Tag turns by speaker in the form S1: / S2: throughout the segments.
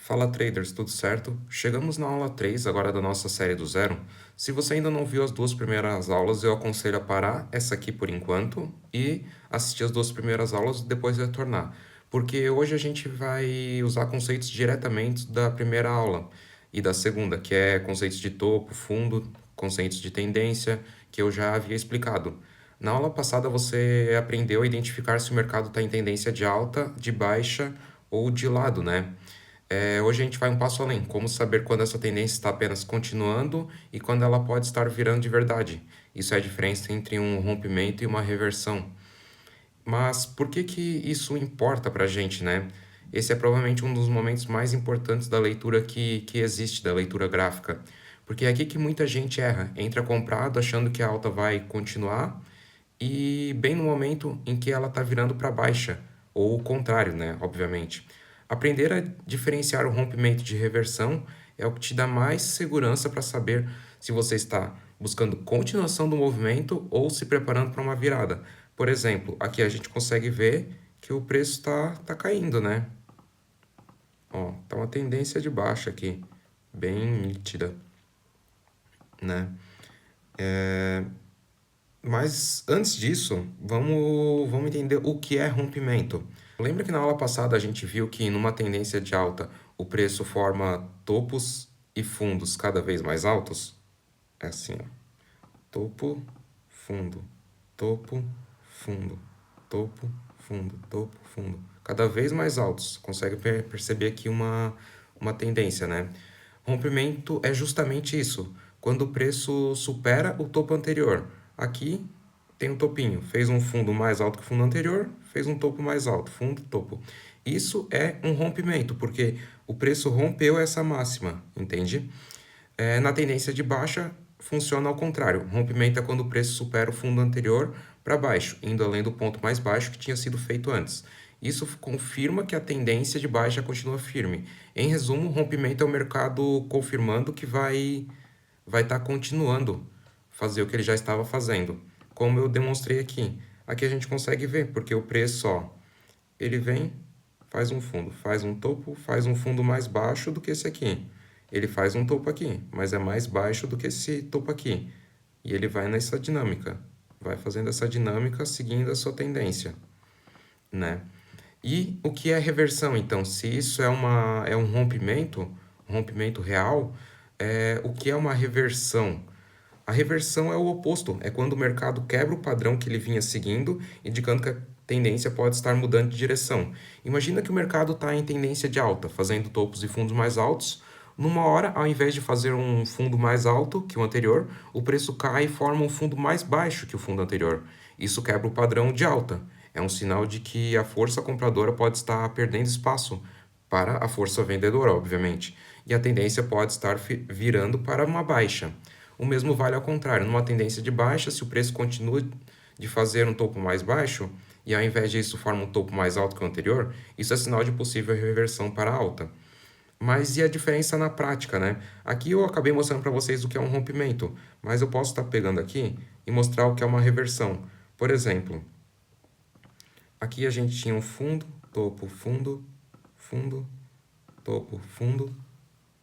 S1: Fala traders, tudo certo? Chegamos na aula 3 agora da nossa série do zero. Se você ainda não viu as duas primeiras aulas, eu aconselho a parar essa aqui por enquanto e assistir as duas primeiras aulas e depois retornar. Porque hoje a gente vai usar conceitos diretamente da primeira aula e da segunda, que é conceitos de topo, fundo, conceitos de tendência, que eu já havia explicado. Na aula passada você aprendeu a identificar se o mercado está em tendência de alta, de baixa ou de lado, né? Hoje a gente vai um passo além, como saber quando essa tendência está apenas continuando e quando ela pode estar virando de verdade. Isso é a diferença entre um rompimento e uma reversão. Mas por que que isso importa para a gente, né? Esse é provavelmente um dos momentos mais importantes da leitura que existe, da leitura gráfica. Porque é aqui que muita gente erra, entra comprado achando que a alta vai continuar e bem no momento em que ela está virando para baixa, ou o contrário, né? Obviamente. Aprender a diferenciar o rompimento de reversão é o que te dá mais segurança para saber se você está buscando continuação do movimento ou se preparando para uma virada. Por exemplo, aqui a gente consegue ver que o preço está caindo, né? Ó, tá uma tendência de baixa aqui, bem nítida, né? Mas antes disso, vamos entender o que é rompimento. Lembra que na aula passada a gente viu que numa tendência de alta o preço forma topos e fundos cada vez mais altos? É assim, ó. Topo, fundo, topo, fundo, topo, fundo, topo, fundo. Cada vez mais altos. Consegue perceber aqui uma tendência, né? Rompimento é justamente isso. Quando o preço supera o topo anterior. Aqui tem um topinho. Fez um fundo mais alto que o fundo anterior, fez um topo mais alto. Fundo, topo. Isso é um rompimento, porque o preço rompeu essa máxima, entende? Na tendência de baixa, funciona ao contrário. Rompimento é quando o preço supera o fundo anterior para baixo, indo além do ponto mais baixo que tinha sido feito antes. Isso confirma que a tendência de baixa continua firme. Em resumo, o rompimento é o mercado confirmando que vai estar continuando fazer o que ele já estava fazendo, como eu demonstrei aqui. Aqui a gente consegue ver, porque o preço, ó, ele vem, faz um fundo, faz um topo, faz um fundo mais baixo do que esse aqui. Ele faz um topo aqui, mas é mais baixo do que esse topo aqui. E ele vai nessa dinâmica, vai fazendo essa dinâmica seguindo a sua tendência, né? E o que é reversão, então? Se isso é um rompimento real, o que é uma reversão? A reversão é o oposto, é quando o mercado quebra o padrão que ele vinha seguindo, indicando que a tendência pode estar mudando de direção. Imagina que o mercado está em tendência de alta, fazendo topos e fundos mais altos. Numa hora, ao invés de fazer um fundo mais alto que o anterior, o preço cai e forma um fundo mais baixo que o fundo anterior. Isso quebra o padrão de alta. É um sinal de que a força compradora pode estar perdendo espaço para a força vendedora, obviamente, e a tendência pode estar virando para uma baixa. O mesmo vale ao contrário, numa tendência de baixa, se o preço continua de fazer um topo mais baixo e ao invés disso forma um topo mais alto que o anterior, isso é sinal de possível reversão para alta. Mas e a diferença na prática, né? Aqui eu acabei mostrando para vocês o que é um rompimento, mas eu posso estar pegando aqui e mostrar o que é uma reversão. Por exemplo, aqui a gente tinha um fundo, topo, fundo, fundo, topo, fundo,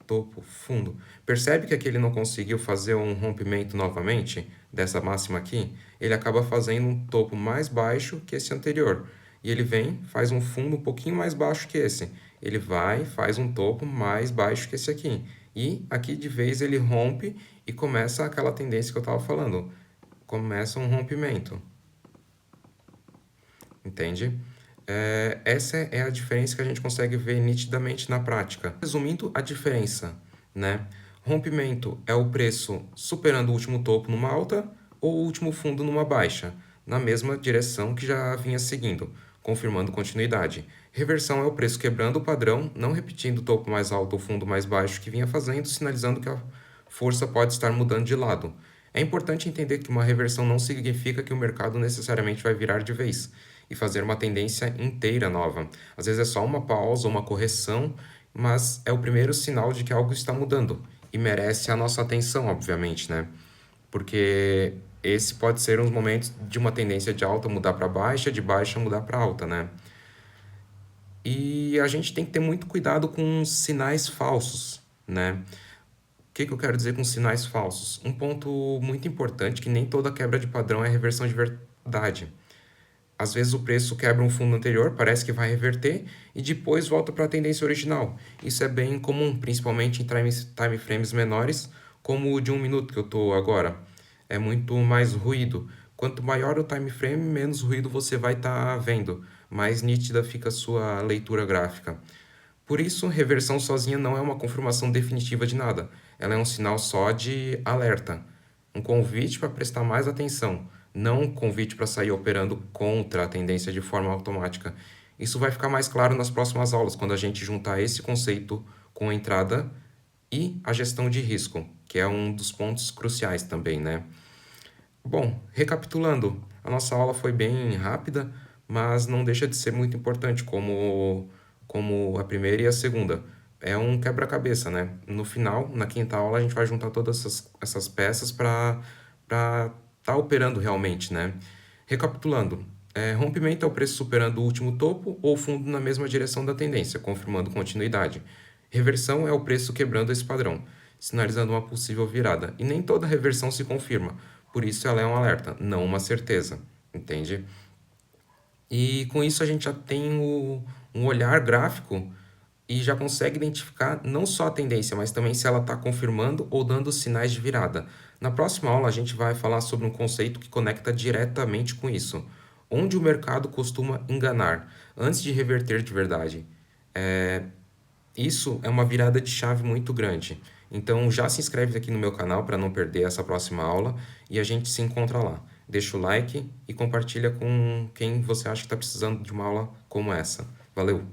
S1: topo, fundo. Percebe que aqui ele não conseguiu fazer um rompimento novamente dessa máxima aqui? Ele acaba fazendo um topo mais baixo que esse anterior. E ele vem, faz um fundo um pouquinho mais baixo que esse. Ele vai, faz um topo mais baixo que esse aqui. E aqui de vez ele rompe e começa aquela tendência que eu estava falando. Começa um rompimento. Entende? Essa é a diferença que a gente consegue ver nitidamente na prática. Resumindo a diferença, né? Rompimento é o preço superando o último topo numa alta ou o último fundo numa baixa, na mesma direção que já vinha seguindo, confirmando continuidade. Reversão é o preço quebrando o padrão, não repetindo o topo mais alto ou fundo mais baixo que vinha fazendo, sinalizando que a força pode estar mudando de lado. É importante entender que uma reversão não significa que o mercado necessariamente vai virar de vez e fazer uma tendência inteira nova. Às vezes é só uma pausa, uma correção, mas é o primeiro sinal de que algo está mudando e merece a nossa atenção, obviamente, né? Porque esse pode ser um momento de uma tendência de alta mudar para baixa, de baixa mudar para alta, né? E a gente tem que ter muito cuidado com sinais falsos, né? O que eu quero dizer com sinais falsos? Um ponto muito importante que nem toda quebra de padrão é reversão de verdade. Às vezes o preço quebra um fundo anterior, parece que vai reverter e depois volta para a tendência original. Isso é bem comum, principalmente em time frames menores, como o de 1 minuto que eu estou agora. É muito mais ruído. Quanto maior o time frame, menos ruído você vai estar vendo, mais nítida fica a sua leitura gráfica. Por isso, reversão sozinha não é uma confirmação definitiva de nada. Ela é um sinal só de alerta, um convite para prestar mais atenção, não um convite para sair operando contra a tendência de forma automática. Isso vai ficar mais claro nas próximas aulas, quando a gente juntar esse conceito com a entrada e a gestão de risco, que é um dos pontos cruciais também, né? Bom, recapitulando, a nossa aula foi bem rápida, mas não deixa de ser muito importante, como a primeira e a segunda. É um quebra-cabeça, né? No final, na quinta aula, a gente vai juntar todas essas peças para estar operando realmente, né? Recapitulando, rompimento é o preço superando o último topo ou fundo na mesma direção da tendência, confirmando continuidade. Reversão é o preço quebrando esse padrão, sinalizando uma possível virada. E nem toda reversão se confirma, por isso ela é um alerta, não uma certeza, entende? E com isso a gente já tem um olhar gráfico e já consegue identificar não só a tendência, mas também se ela está confirmando ou dando sinais de virada. Na próxima aula a gente vai falar sobre um conceito que conecta diretamente com isso, onde o mercado costuma enganar antes de reverter de verdade. Isso é uma virada de chave muito grande. Então já se inscreve aqui no meu canal para não perder essa próxima aula e a gente se encontra lá. Deixa o like e compartilha com quem você acha que está precisando de uma aula como essa. Valeu!